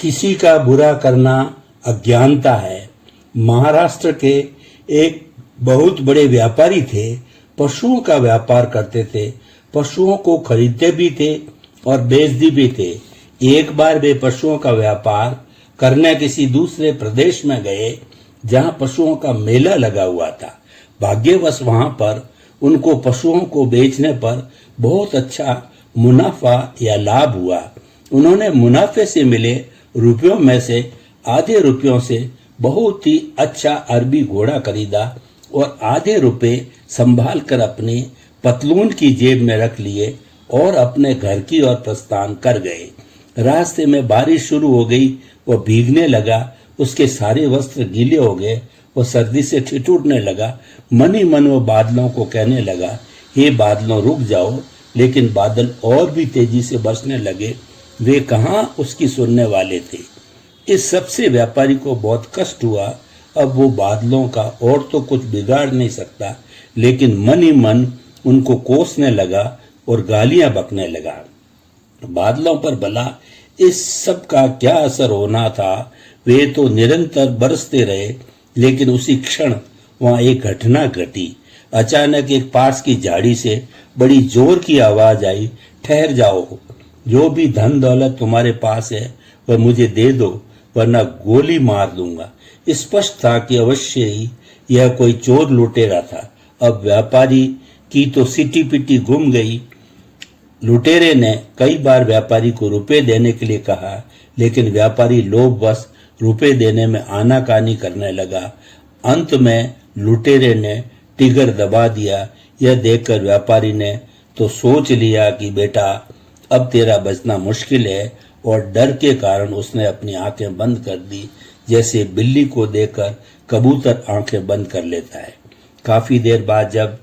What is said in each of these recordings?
किसी का बुरा करना अज्ञानता है। महाराष्ट्र के एक बहुत बड़े व्यापारी थे, पशुओं का व्यापार करते थे, पशुओं को खरीदते भी थे और बेचते भी थे। एक बार वे पशुओं का व्यापार करने किसी दूसरे प्रदेश में गए जहां पशुओं का मेला लगा हुआ था। भाग्यवश वहां पर उनको पशुओं को बेचने पर बहुत अच्छा मुनाफा या लाभ हुआ। उन्होंने मुनाफे से मिले रुपयों में से आधे रुपयों से बहुत ही अच्छा अरबी घोड़ा खरीदा और आधे रुपए संभाल कर अपने पतलून की जेब में रख लिए और अपने घर की ओर प्रस्थान कर गए। रास्ते में बारिश शुरू हो गई, वो भीगने लगा, उसके सारे वस्त्र गीले हो गए, वो सर्दी से ठिठुरने लगा। मन ही मन वो बादलों को कहने लगा, हे बादलों रुक जाओ, लेकिन बादल और भी तेजी से बरसने लगे। वे कहाँ उसकी सुनने वाले थे। इस सब से व्यापारी को बहुत कष्ट हुआ। अब वो बादलों का और तो कुछ बिगाड़ नहीं सकता, लेकिन मन ही मन उनको कोसने लगा और गालियां बकने लगा। बादलों पर भला इस सब का क्या असर होना था। वे तो निरंतर बरसते रहे, लेकिन उसी क्षण वहां एक घटना घटी। अचानक एक पास की झाड़ी से बड़ी जोर की आवाज आई, ठहर जाओ, जो भी धन दौलत तुम्हारे पास है वह मुझे दे दो, वरना गोली मार दूंगा। स्पष्ट था कि अवश्य ही यह कोई चोर लुटेरा था। अब व्यापारी की तो सिटी पिटी गुम गई। लुटेरे ने कई बार व्यापारी को रुपए देने के लिए कहा, लेकिन व्यापारी लोभवश रुपए देने में आनाकानी करने लगा। अंत में लुटेरे ने टिगर दबा दिया। यह देखकर व्यापारी ने तो सोच लिया कि बेटा अब तेरा बचना मुश्किल है, और डर के कारण उसने अपनी आंखें बंद कर दी, जैसे बिल्ली को देखकर कबूतर आंखें बंद कर लेता है। काफी देर बाद जब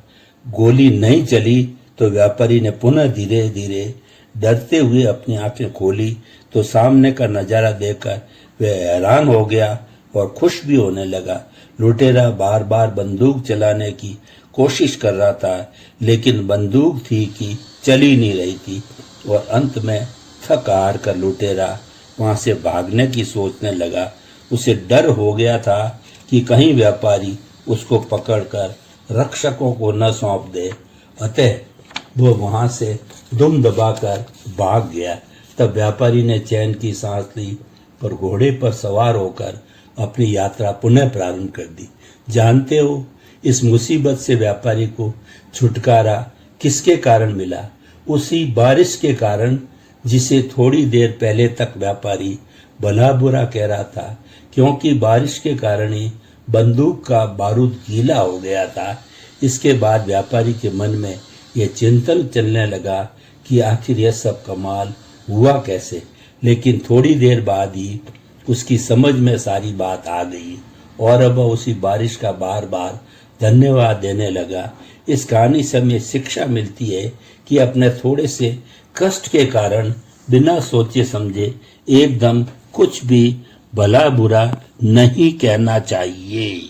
गोली नहीं चली तो व्यापारी ने पुनः धीरे धीरे डरते हुए अपनी आंखें खोली, तो सामने का नजारा देखकर वह हैरान हो गया और खुश भी होने लगा। लुटेरा बार बार बंदूक चलाने की कोशिश कर रहा था, लेकिन बंदूक थी कि चल ही नहीं रही थी, और अंत में थक हार कर लुटेरा वहां से भागने की सोचने लगा। उसे डर हो गया था कि कहीं व्यापारी उसको पकड़कर रक्षकों को न सौंप दे, अतः वो वहां से दुम दबाकर भाग गया। तब व्यापारी ने चैन की सांस ली और घोड़े पर सवार होकर अपनी यात्रा पुनः प्रारंभ कर दी। जानते हो, इस मुसीबत से व्यापारी को छुटकारा किसके कारण मिला? उसी बारिश के कारण, जिसे थोड़ी देर पहले तक व्यापारी भला बुरा कह रहा था, क्योंकि बारिश के कारण ही बंदूक का बारूद गीला हो गया था। इसके बाद व्यापारी के मन में यह चिंतन चलने लगा कि आखिर यह सब कमाल हुआ कैसे। लेकिन थोड़ी देर बाद ही उसकी समझ में सारी बात आ गई, और अब उसी बारिश का बार बार धन्यवाद देने लगा। इस कहानी से हमें शिक्षा मिलती है कि अपने थोड़े से कष्ट के कारण बिना सोचे समझे एकदम कुछ भी भला बुरा नहीं कहना चाहिए।